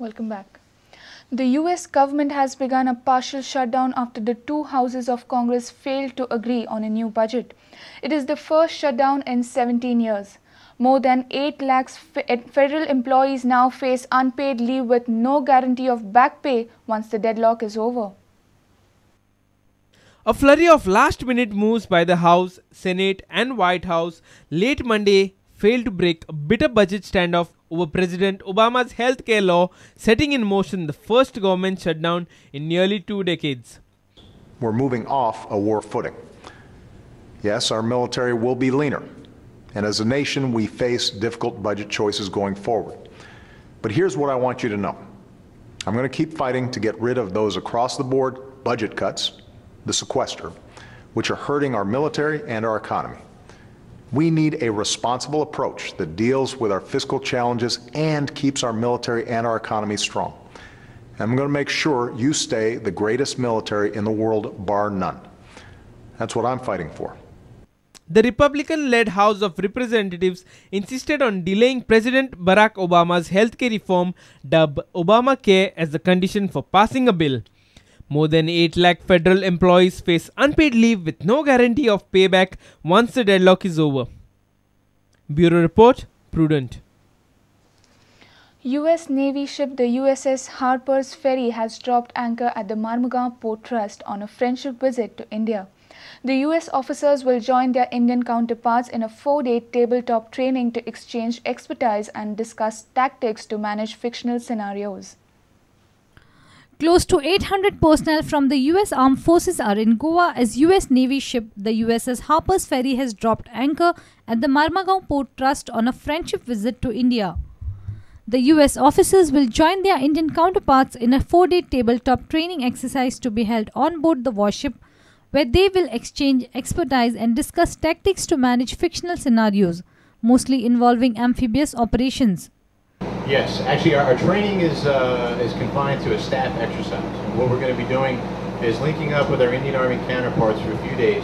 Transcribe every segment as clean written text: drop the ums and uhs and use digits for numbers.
Welcome back. The US government has begun a partial shutdown after the two houses of Congress failed to agree on a new budget. It is the first shutdown in 17 years. More than 8 lakhs federal employees now face unpaid leave with no guarantee of back pay once the deadlock is over. A flurry of last-minute moves by the House, Senate and White House late Monday failed to break a bitter budget standoff over President Obama's healthcare law, setting in motion the first government shutdown in nearly 2 decades. We're moving off a war footing. Yes, our military will be leaner, and as a nation we face difficult budget choices going forward. But here's what I want you to know. I'm going to keep fighting to get rid of those across-the-board budget cuts, the sequester, which are hurting our military and our economy. We need a responsible approach that deals with our fiscal challenges and keeps our military and our economy strong. And I'm going to make sure you stay the greatest military in the world, bar none. That's what I'm fighting for. The Republican-led House of Representatives insisted on delaying President Barack Obama's healthcare reform, dubbed Obamacare, as the condition for passing a bill. More than 8 lakh federal employees face unpaid leave with no guarantee of payback once the deadlock is over. Bureau Report, Prudent. US Navy ship the USS Harper's Ferry has dropped anchor at the Marmugao Port Trust on a friendship visit to India. The US officers will join their Indian counterparts in a 4-day tabletop training to exchange expertise and discuss tactics to manage fictional scenarios. Close to 800 personnel from the US Armed Forces are in Goa as US Navy ship the USS Harper's Ferry has dropped anchor at the Marmugao Port Trust on a friendship visit to India. The US officers will join their Indian counterparts in a 4-day tabletop training exercise to be held on board the warship, where they will exchange expertise and discuss tactics to manage fictional scenarios, mostly involving amphibious operations. Yes, actually our training is confined to a staff exercise. And what we're going to be doing is linking up with our Indian Army counterparts for a few days,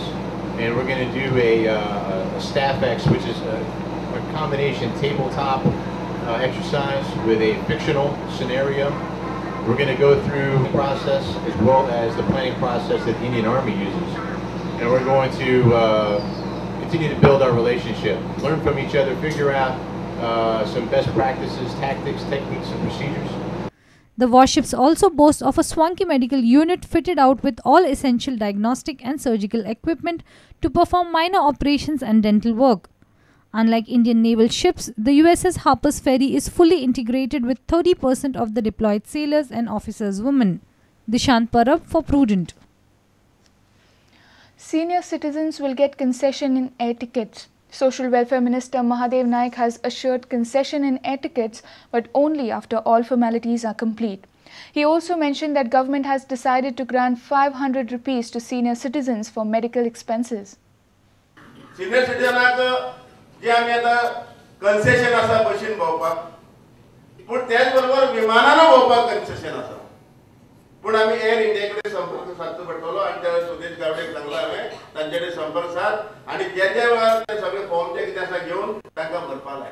and we're going to do a staff X, which is a combination tabletop exercise with a fictional scenario. We're going to go through the process as well as the planning process that the Indian Army uses, and we're going to continue to build our relationship, learn from each other, figure out some best practices, tactics, techniques, and procedures. The warships also boast of a swanky medical unit fitted out with all essential diagnostic and surgical equipment to perform minor operations and dental work. Unlike Indian naval ships, the USS Harper's Ferry is fully integrated with 30% of the deployed sailors and officers women. Dishant Parab for Prudent. Senior citizens will get concession in air tickets. Social Welfare Minister Mahadev Naik has assured concession in air tickets, but only after all formalities are complete. He also mentioned that government has decided to grant 500 rupees to senior citizens for medical expenses. Senior citizens जे आम्ही आता concession असा बशीन भोवपाक पण त्याच बरोबर विमानानं भोवपाक concession असा पण आम्ही एअर इंडियाकडे संपर्क साधतो पडतलो आणि त्या सुदेश गावडेक सांगला हांवें तांचेकडेन संपर्क साध आणि ज्या ज्या वेळार ते सगळे फॉर्म जे कितें आसा घेवन तांकां भरपा लाय.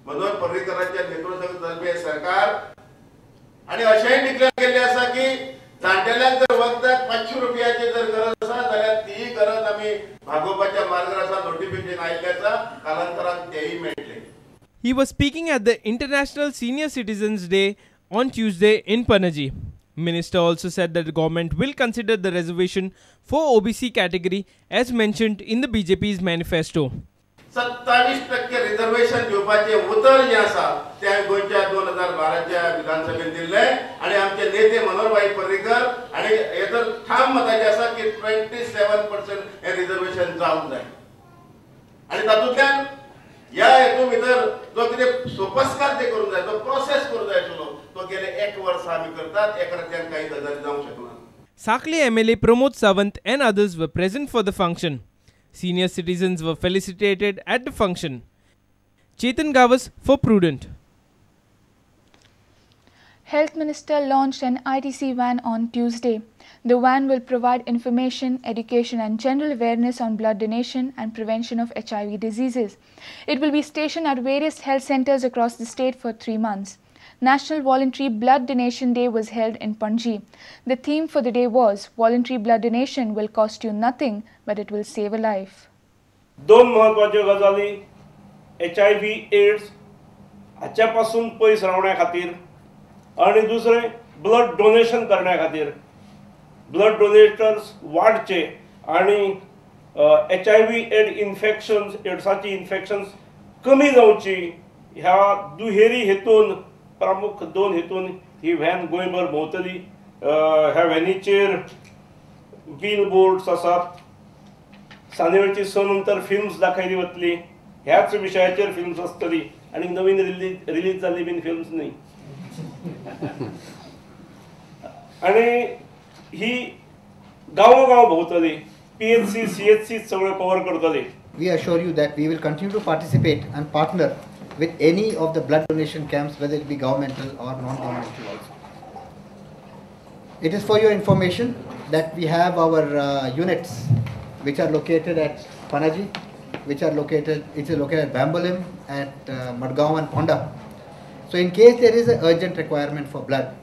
मनोहर पर्रीकरांच्या नेतृत्वाखाली चलपी सरकार आणि अशेंय डिक्लेअर केल्ले आसा की जाणटेल्यांक जर वखदाक 500 रुपयाची जर गरज आसा जाल्यार ती गरज आमी भागोवपाच्या मार्गार आसा. नोटिफिकेशन आयिल्ल्याचा कालांतरान तेही मेळटले. He was speaking at the International Senior Citizens Day on Tuesday in Panaji. Minister also said that the government will consider the reservation for OBC category as mentioned in the BJP's manifesto. 27% reservation दिवपाचे उतर जे आसा ते गोंयच्या 2012 च्या विधानसभेत दिल्ले आणि आमचे नेते मनोहरभाई पर्रीकर आणि हे तर ठाम मताचे आसा की 27% हे रिझर्वेशन जावंक जाय आणि तातूंतल्यान या हेतू भितर जो कितें सोपस्कार ते करूंक जाय तो प्रोसेस करूंक जाय आशिल्लो तो गेले 1 वर्स आमी करतात. एक रात्यान काही गजाली जावंक शकना. Sakli MLA Pramod Sawant and others were present for the function. Senior citizens were felicitated at the function. Chetan Gavas for Prudent. Health Minister launched an ITC van on Tuesday. The van will provide information, education and general awareness on blood donation and prevention of HIV diseases. It will be stationed at various health centers across the state for 3 months. National Voluntary Blood Donation Day was held in Panji. The theme for the day was Voluntary Blood Donation will cost you nothing, but it will save a life. दोन महत्वाच्यो गजाली HIV ads हाच्यापासून पयस रावण्या खातीर आणि दुसरे blood donation करण्या खातीर blood डोनेटर्स वाडचे आणि HIV add infections एड्साची infections कमी जावची ह्या दुहेरी हेतून प्रमुख दोन हेतून ही व्हॅन गोंयभर भोंवतली. ह्या व्हॅनीचेर बिल बोर्ड्स आसात. सांजेवेळची 6 नंतर फिल्म्स दाखयली वतली. ह्याच विशयाचेर फिल्म्स आसतली आणि नवीन रिलीज जाल्ली बीन फिल्म्स न्ही. आणि ही गांवोगांव भोंवतली. PHC, CHC सगळं कव्हर करतली. We assure you that we will continue to participate and partner with any of the blood donation camps, whether it be governmental or non-governmental also. It is for your information that we have our units which are located at Panaji, it is located at Bambolim, at Madgaon and Ponda. So in case there is an urgent requirement for blood,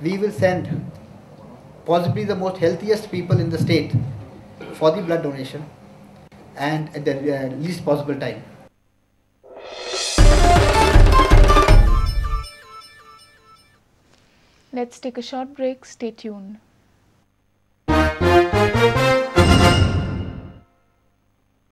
we will send possibly the most healthiest people in the state for the blood donation and at the least possible time. Let's take a short break. Stay tuned.